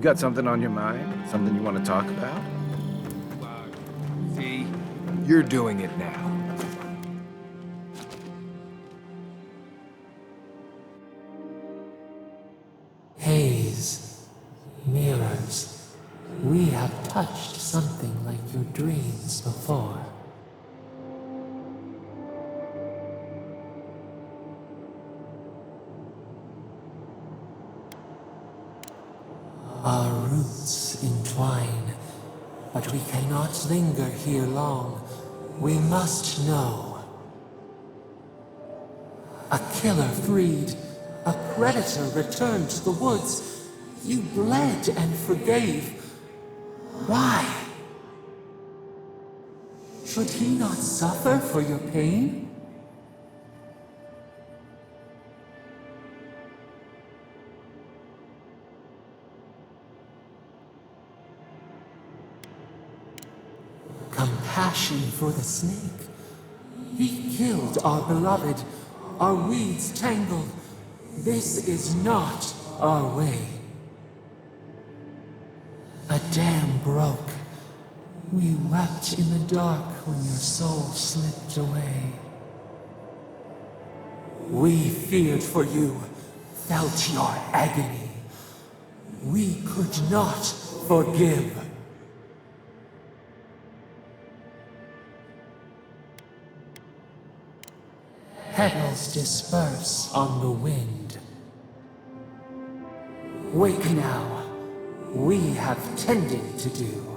got something on your mind? Something you want to talk about? See? You're doing it now. Haze, mirrors, we have touched something like your dreams before. Our roots entwine, but we cannot linger here long. We must know. A killer freed, a predator returned to the woods. You bled and forgave. Why? Should he not suffer for your pain? Compassion for the snake. He killed our beloved, our weeds tangled. This is not our way. A dam broke. We wept in the dark when your soul slipped away. We feared for you, felt your agony. We could not forgive. Petals disperse on the wind. Wake now. We have tending to do.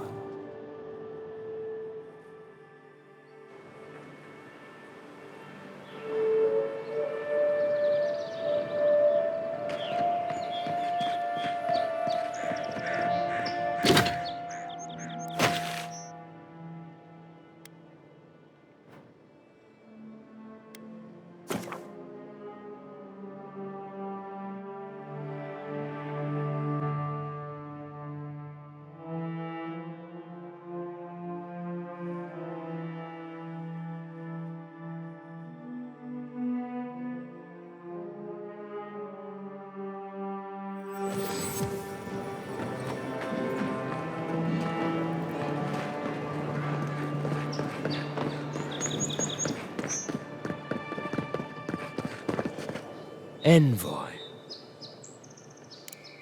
Envoy.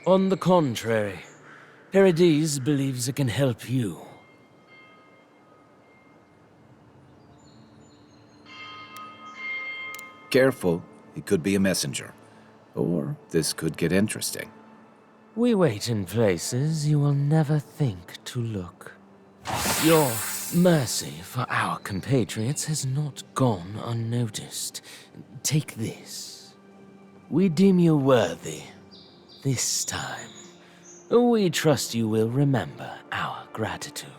On the contrary, Aedyr believes it can help you. Careful, he could be a messenger. Or this could get interesting. We wait in places you will never think to look. Your mercy for our compatriots has not gone unnoticed. Take this. We deem you worthy. This time. We trust you will remember our gratitude.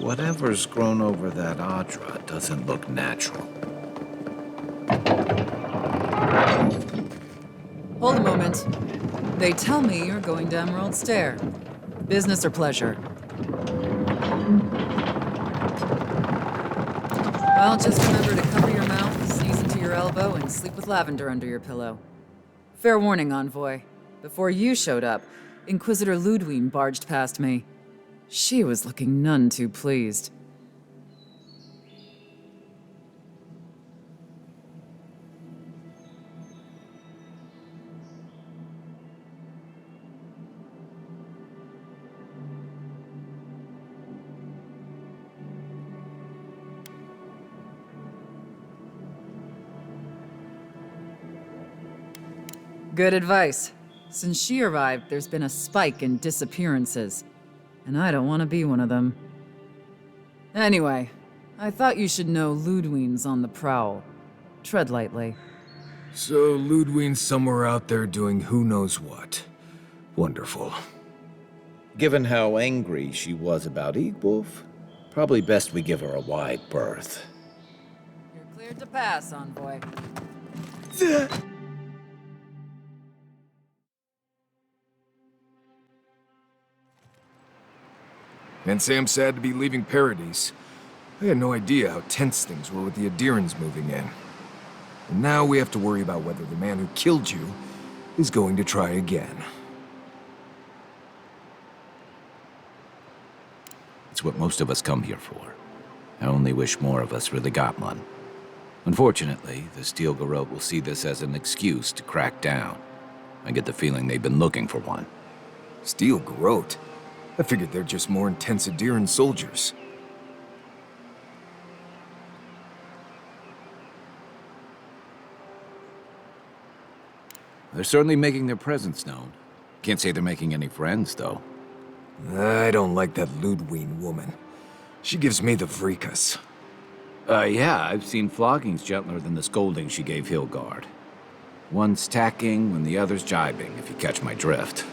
Whatever's grown over that Aedyr doesn't look natural. Hold a moment. They tell me you're going to Emerald Stair. Business or pleasure? Well, just remember to cover your mouth, sneeze into your elbow, and sleep with lavender under your pillow. Fair warning, Envoy. Before you showed up, Inquisitor Ludwig barged past me. She was looking none too pleased. Good advice. Since she arrived, there's been a spike in disappearances. And I don't want to be one of them. Anyway, I thought you should know Ludwine's on the prowl. Tread lightly. So Ludwine's somewhere out there doing who knows what. Wonderful. Given how angry she was about Eagwolf, probably best we give her a wide berth. You're cleared to pass, envoy. Can't say I'm sad to be leaving Paradise. I had no idea how tense things were with the Aedyrans moving in. And now we have to worry about whether the man who killed you is going to try again. It's what most of us come here for. I only wish more of us really got one. Unfortunately, the Steel Garrote will see this as an excuse to crack down. I get the feeling they've been looking for one. Steel Garrote? I figured they're just more intense Aedyran soldiers. They're certainly making their presence known. Can't say they're making any friends, though. I don't like that Ludwine woman. She gives me the vrikas. Yeah, I've seen floggings gentler than the scolding she gave Hilgard. One's tacking when the other's jibing, if you catch my drift.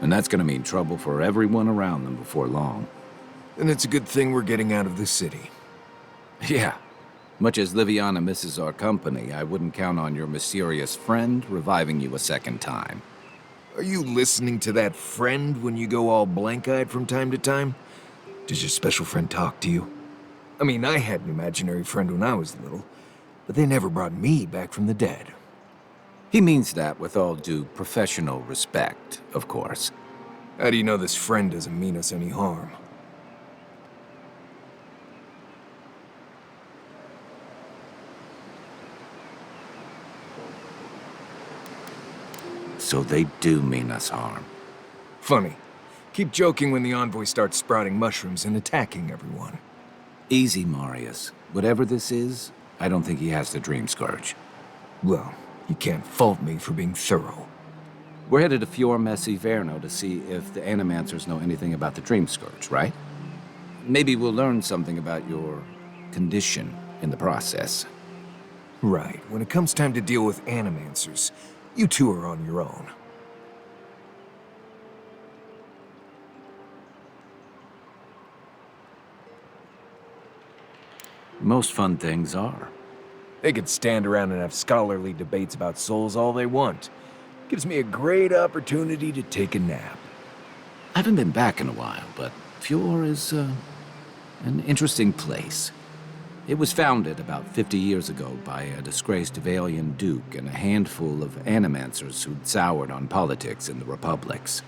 And that's gonna mean trouble for everyone around them before long. And it's a good thing we're getting out of the city. Yeah. Much as Liviana misses our company, I wouldn't count on your mysterious friend reviving you a second time. Are you listening to that friend when you go all blank-eyed from time to time? Does your special friend talk to you? I mean, I had an imaginary friend when I was little, but they never brought me back from the dead. He means that with all due professional respect, of course. How do you know this friend doesn't mean us any harm? So they do mean us harm. Funny. Keep joking when the envoy starts sprouting mushrooms and attacking everyone. Easy, Marius. Whatever this is, I don't think he has the Dream Scourge. Well, you can't fault me for being thorough. We're headed to Fior Messi Verno to see if the Animancers know anything about the Dream Scourge, right? Maybe we'll learn something about your condition in the process. Right. When it comes time to deal with Animancers, you two are on your own. Most fun things are. They could stand around and have scholarly debates about souls all they want. Gives me a great opportunity to take a nap. I haven't been back in a while, but Fior is, an interesting place. It was founded about 50 years ago by a disgraced Valian duke and a handful of animancers who'd soured on politics in the republics.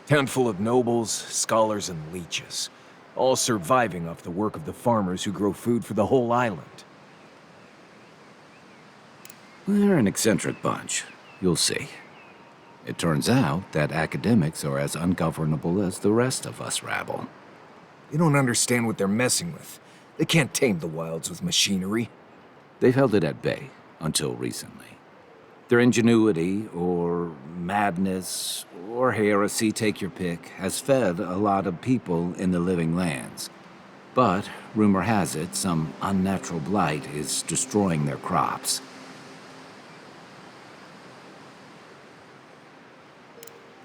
Town full of nobles, scholars, and leeches. All surviving off the work of the farmers who grow food for the whole island. They're an eccentric bunch. You'll see. It turns out that academics are as ungovernable as the rest of us rabble. They don't understand what they're messing with. They can't tame the wilds with machinery. They've held it at bay until recently. Their ingenuity, or madness, or heresy, take your pick, has fed a lot of people in the living lands. But, rumor has it, some unnatural blight is destroying their crops.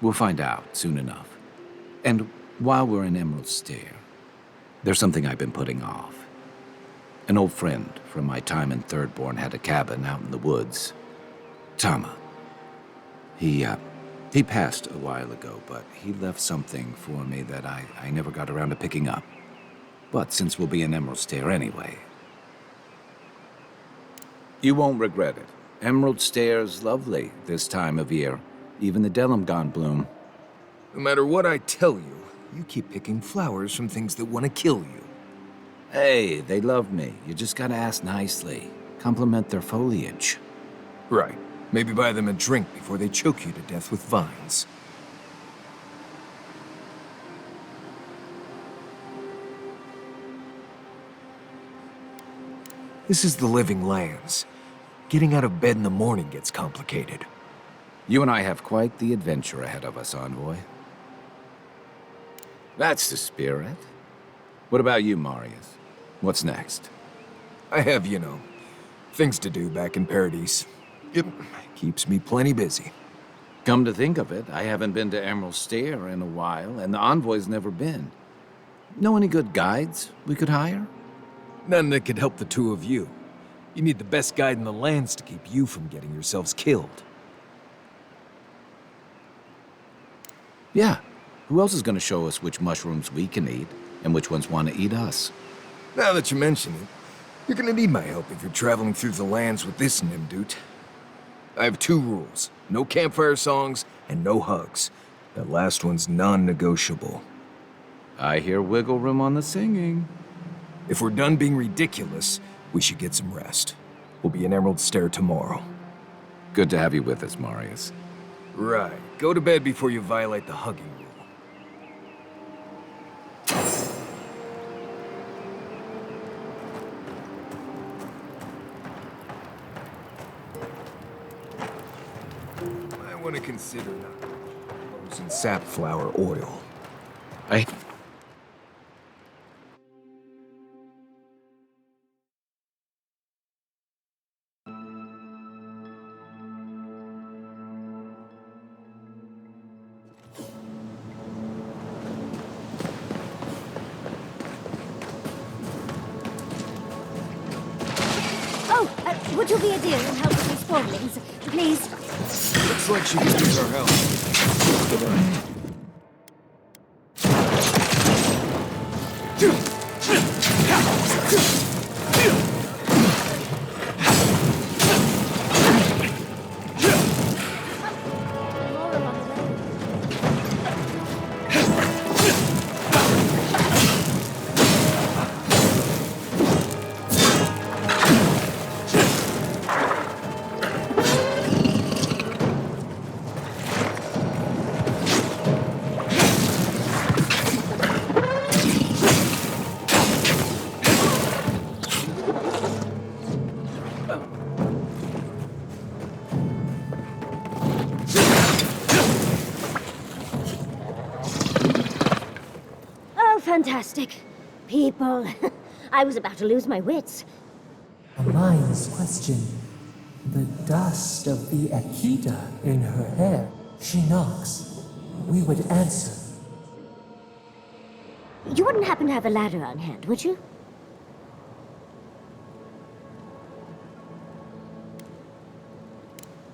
We'll find out soon enough. And while we're in Emerald Stair, there's something I've been putting off. An old friend from my time in Thirdborn had a cabin out in the woods. Tama. He passed a while ago, but he left something for me that I never got around to picking up. But since we'll be in Emerald Stair anyway... You won't regret it. Emerald Stair's lovely this time of year. Even the Delimgon bloom. No matter what I tell you, you keep picking flowers from things that want to kill you. Hey, they love me. You just gotta ask nicely. Compliment their foliage. Right. Maybe buy them a drink before they choke you to death with vines. This is the living lands. Getting out of bed in the morning gets complicated. You and I have quite the adventure ahead of us, envoy. That's the spirit. What about you, Marius? What's next? I have, things to do back in Paradise. It keeps me plenty busy. Come to think of it, I haven't been to Emerald Stair in a while, and the envoy's never been. Know any good guides we could hire? None that could help the two of you. You need the best guide in the lands to keep you from getting yourselves killed. Yeah. Who else is going to show us which mushrooms we can eat, and which ones want to eat us? Now that you mention it, you're gonna need my help if you're traveling through the lands with this Nimdude. I have 2 rules. No campfire songs, and no hugs. That last one's non-negotiable. I hear wiggle room on the singing. If we're done being ridiculous, we should get some rest. We'll be in Emerald Stair tomorrow. Good to have you with us, Marius. Right. Go to bed before you violate the hugging rule. I want to consider not using safflower oil. Would you be a dear and help with these spawnlings, please? Looks like she could use our help. Fantastic. People. I was about to lose my wits. A mind's question. The dust of the Akita in her hair. She knocks. We would answer. You wouldn't happen to have a ladder on hand, would you?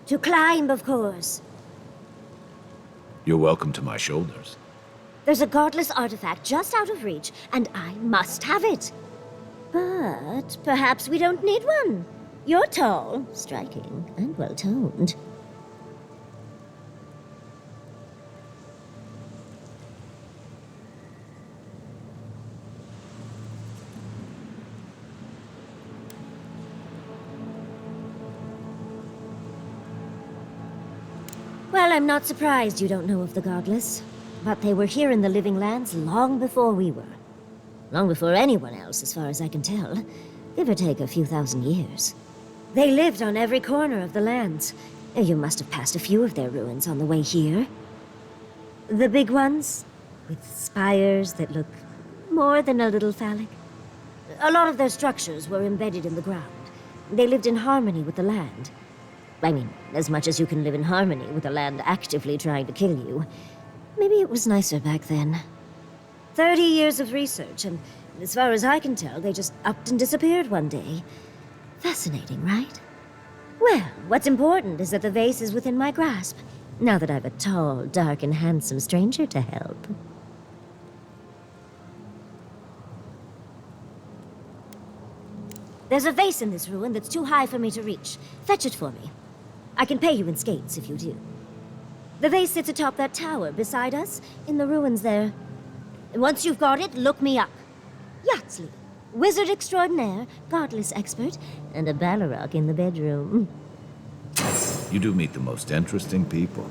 To climb, of course. You're welcome to my shoulders. There's a godless artifact just out of reach, and I must have it. But perhaps we don't need one. You're tall, striking, and well-toned. Well, I'm not surprised you don't know of the godless. But they were here in the living lands long before we were. Long before anyone else, as far as I can tell. Give or take a few thousand years. They lived on every corner of the lands. You must have passed a few of their ruins on the way here. The big ones, with spires that look more than a little phallic. A lot of their structures were embedded in the ground. They lived in harmony with the land. I mean, as much as you can live in harmony with the land actively trying to kill you. Maybe it was nicer back then. 30 years of research, and as far as I can tell, they just upped and disappeared one day. Fascinating, right? Well, what's important is that the vase is within my grasp, now that I've a tall, dark, and handsome stranger to help. There's a vase in this ruin that's too high for me to reach. Fetch it for me. I can pay you in skates if you do. The vase sits atop that tower beside us, in the ruins there. And once you've got it, look me up. Yatsley, wizard extraordinaire, godless expert, and a Balrog in the bedroom. You do meet the most interesting people.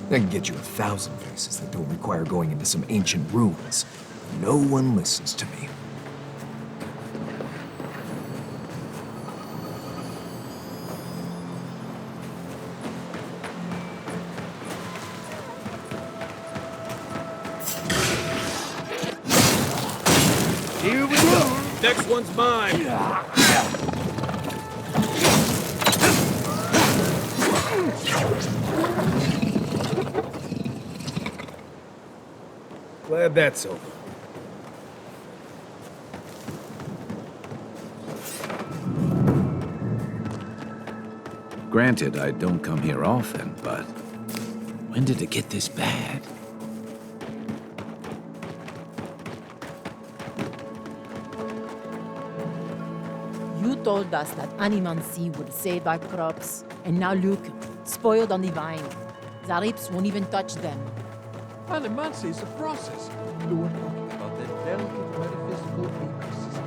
I can get you 1,000 vases that don't require going into some ancient ruins. No one listens to me. Next one's mine! Glad that's over. Granted, I don't come here often, but when did it get this bad? You told us that Animancy would save our crops, and now look, spoiled on the vine. Zarips won't even touch them. Animancy is a process. We're talking about the delicate metaphysical ecosystem.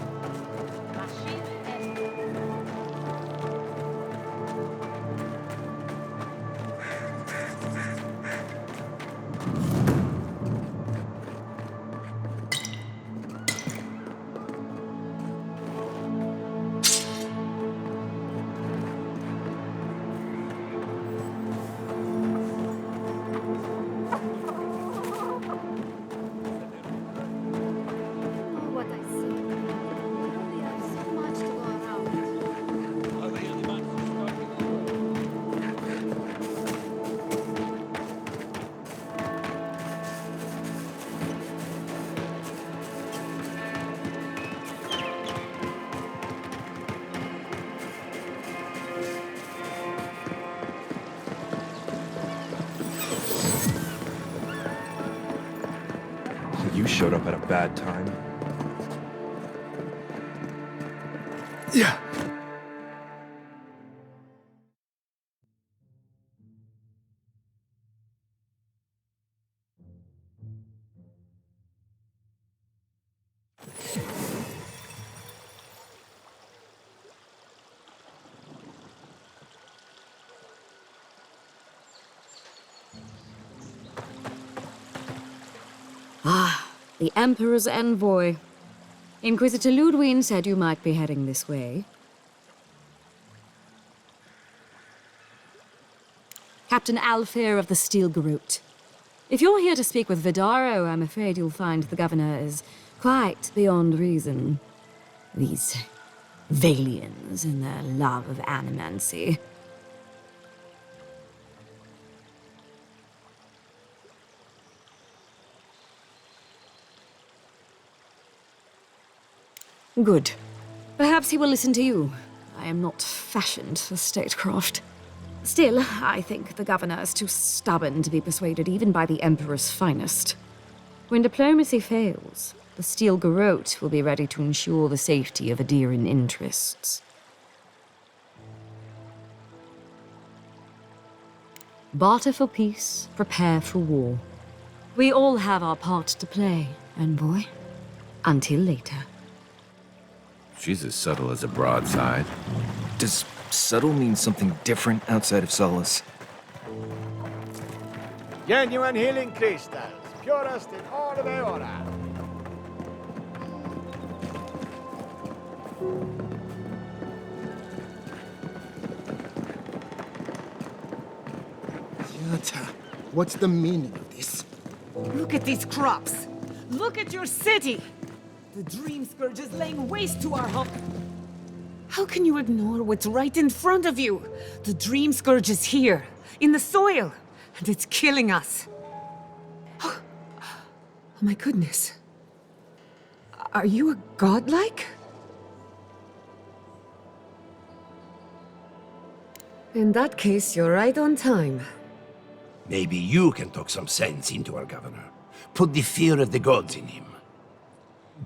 What I see. We have so much to go around. You showed up at a bad time. Yeah. The Emperor's envoy. Inquisitor Ludwig said you might be heading this way. Captain Alfair of the Steel Garrote. If you're here to speak with Vidaro, I'm afraid you'll find the governor is quite beyond reason. These Valians and their love of animancy. Good. Perhaps he will listen to you. I am not fashioned for statecraft. Still, I think the governor is too stubborn to be persuaded even by the Emperor's finest. When diplomacy fails, the Steel Garrote will be ready to ensure the safety of Aedyran interests. Barter for peace, prepare for war. We all have our part to play, envoy. Until later. She's as subtle as a broadside. Does subtle mean something different outside of Solace? Genuine healing crystals, purest in all of Eora. Yata, what's the meaning of this? Look at these crops! Look at your city! The Dream Scourge is laying waste to our home. How can you ignore what's right in front of you? The Dream Scourge is here, in the soil, and it's killing us. Oh my goodness. Are you a godlike? In that case, you're right on time. Maybe you can talk some sense into our governor. Put the fear of the gods in him.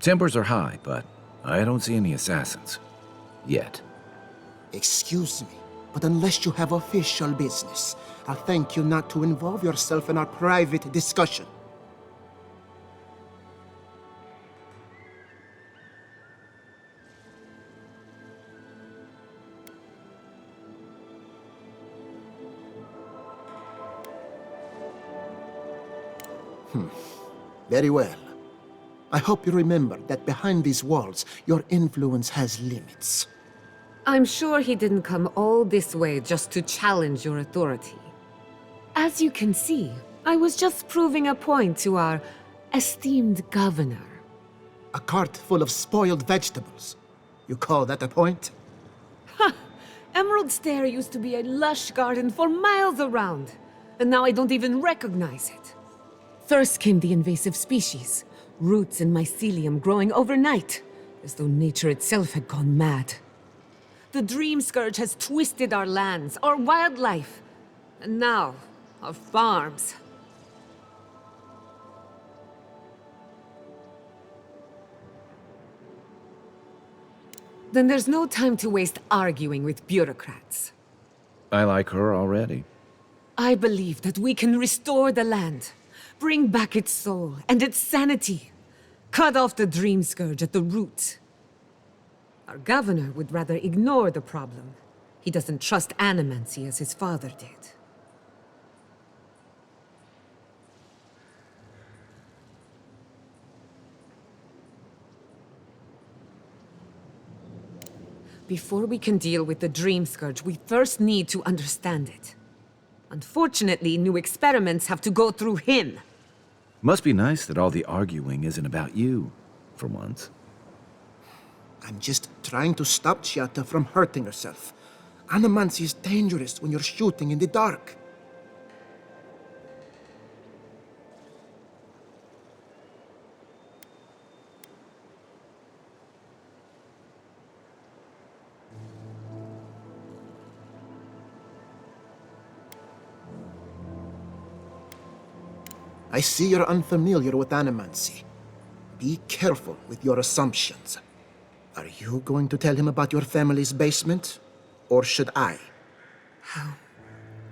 Tempers are high, but I don't see any assassins. Yet. Excuse me, but unless you have official business, I'll thank you not to involve yourself in our private discussion. Very well. I hope you remember that behind these walls, your influence has limits. I'm sure he didn't come all this way just to challenge your authority. As you can see, I was just proving a point to our esteemed governor. A cart full of spoiled vegetables. You call that a point? Emerald Stair used to be a lush garden for miles around, and now I don't even recognize it. First came the invasive species, roots and mycelium growing overnight, as though nature itself had gone mad. The Dream Scourge has twisted our lands, our wildlife, and now, our farms. Then there's no time to waste arguing with bureaucrats. I like her already. I believe that we can restore the land, bring back its soul and its sanity, cut off the Dream Scourge at the root. Our governor would rather ignore the problem. He doesn't trust Animancy as his father did. Before we can deal with the Dream Scourge, we first need to understand it. Unfortunately, new experiments have to go through him. Must be nice that all the arguing isn't about you, for once. I'm just trying to stop Chiata from hurting herself. Animancy is dangerous when you're shooting in the dark. I see you're unfamiliar with Animancy. Be careful with your assumptions. Are you going to tell him about your family's basement? Or should I? How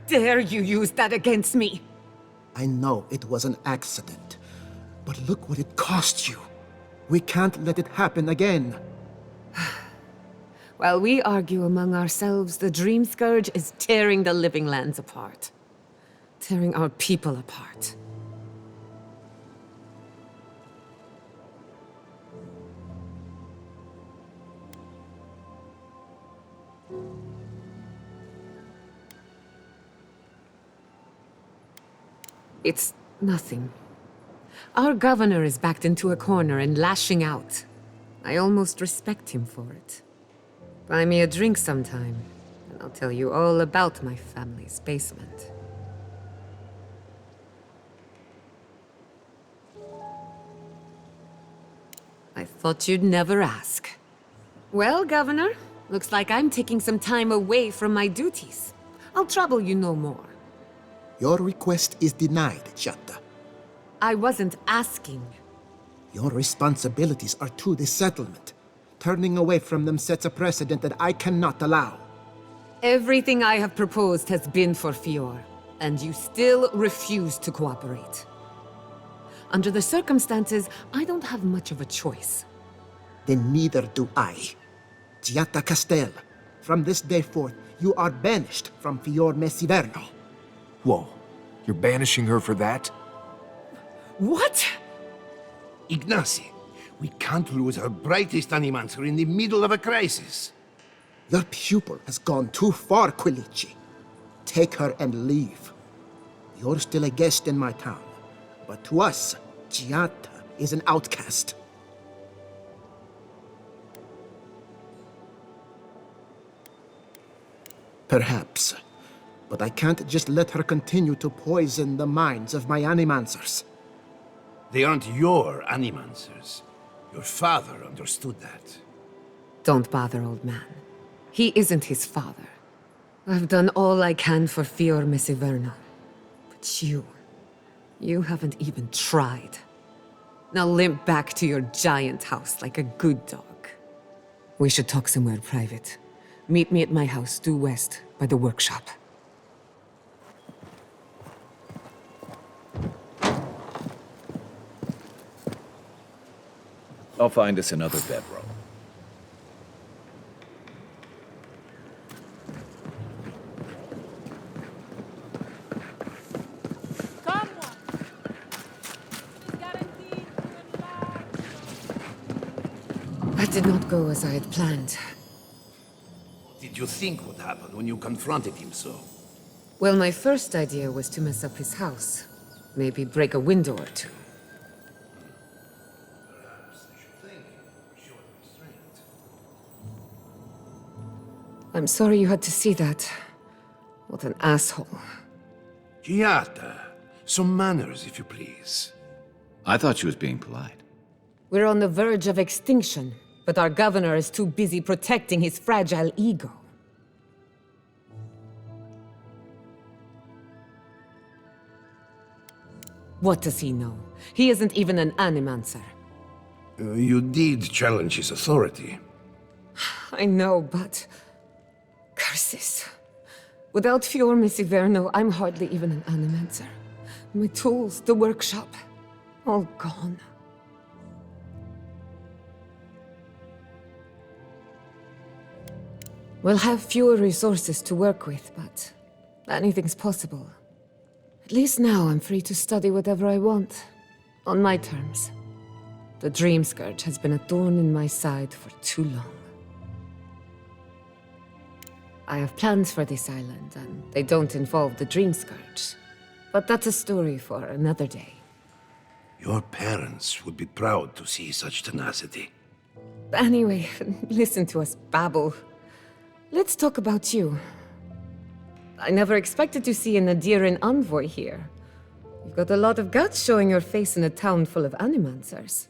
dare you use that against me? I know it was an accident, but look what it cost you. We can't let it happen again. While we argue among ourselves, the Dream Scourge is tearing the living lands apart. Tearing our people apart. It's nothing. Our governor is backed into a corner and lashing out. I almost respect him for it. Buy me a drink sometime, and I'll tell you all about my family's basement. I thought you'd never ask. Well, Governor, looks like I'm taking some time away from my duties. I'll trouble you no more. Your request is denied, Chiata. I wasn't asking. Your responsibilities are to the settlement. Turning away from them sets a precedent that I cannot allow. Everything I have proposed has been for Fior, and you still refuse to cooperate. Under the circumstances, I don't have much of a choice. Then neither do I. Chiata Castel, from this day forth, you are banished from Fior Mesiverno. Whoa, you're banishing her for that? What? Ignacy, we can't lose our brightest animancer in the middle of a crisis. Your pupil has gone too far, Quilici. Take her and leave. You're still a guest in my town, but to us, Chiata is an outcast. Perhaps. But I can't just let her continue to poison the minds of my animancers. They aren't your animancers. Your father understood that. Don't bother, old man. He isn't his father. I've done all I can for Fior Mesiverno. But you haven't even tried. Now limp back to your giant house like a good dog. We should talk somewhere private. Meet me at my house due west by the workshop. I'll find us another bedroom. That did not go as I had planned. What did you think would happen when you confronted him so? Well, my first idea was to mess up his house. Maybe break a window or two. Perhaps I should thank I'm sorry you had to see that. What an asshole. Giata, some manners, if you please. I thought she was being polite. We're on the verge of extinction, but our governor is too busy protecting his fragile ego. What does he know? He isn't even an Animancer. You did challenge his authority. I know, but... curses. Without Fior Messiverno, I'm hardly even an Animancer. My tools, the workshop, all gone. We'll have fewer resources to work with, but anything's possible. At least now I'm free to study whatever I want, on my terms. The Dream Scourge has been a thorn in my side for too long. I have plans for this island, and they don't involve the Dream Scourge. But that's a story for another day. Your parents would be proud to see such tenacity. Anyway, listen to us babble. Let's talk about you. I never expected to see an Aedyr envoy here. You've got a lot of guts showing your face in a town full of Animancers.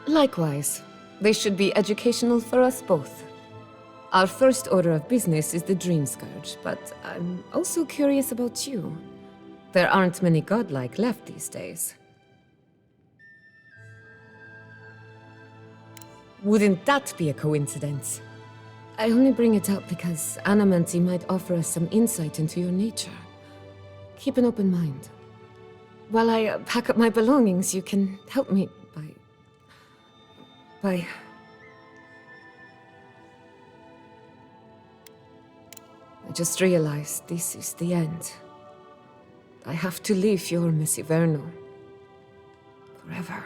Likewise, they should be educational for us both. Our first order of business is the Dream Scourge, but I'm also curious about you. There aren't many godlike left these days. Wouldn't that be a coincidence? I only bring it up because Animancy might offer us some insight into your nature. Keep an open mind. While I pack up my belongings, you can help me by... I just realized this is the end. I have to leave Fior Messiverno. Forever.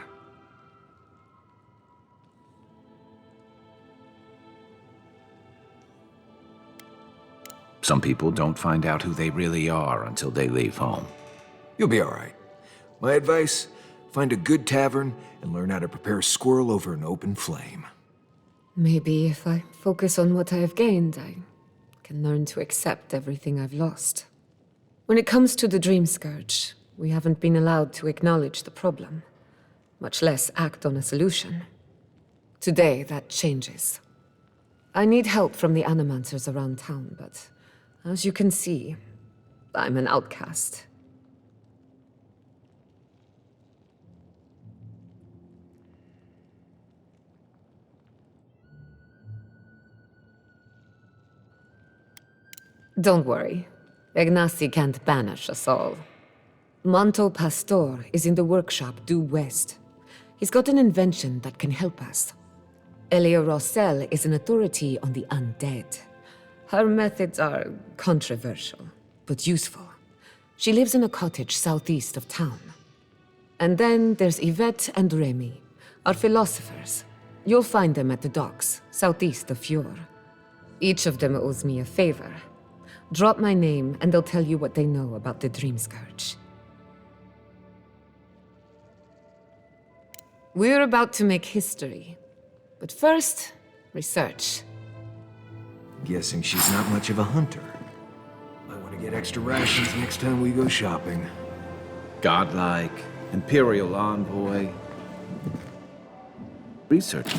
Some people don't find out who they really are until they leave home. You'll be all right. My advice, find a good tavern and learn how to prepare a squirrel over an open flame. Maybe if I focus on what I have gained, I can learn to accept everything I've lost. When it comes to the Dream Scourge, we haven't been allowed to acknowledge the problem, much less act on a solution. Today, that changes. I need help from the Animancers around town, but as you can see, I'm an outcast. Don't worry. Ignacy can't banish us all. Manto Pastor is in the workshop due west. He's got an invention that can help us. Elia Rossell is an authority on the undead. Her methods are controversial, but useful. She lives in a cottage southeast of town. And then there's Yvette and Remy, our philosophers. You'll find them at the docks, southeast of Fior. Each of them owes me a favor. Drop my name, and they'll tell you what they know about the Dream Scourge. We're about to make history. But first, research. Guessing she's not much of a hunter. Might want to get extra rations next time we go shopping. Godlike, Imperial envoy. Research.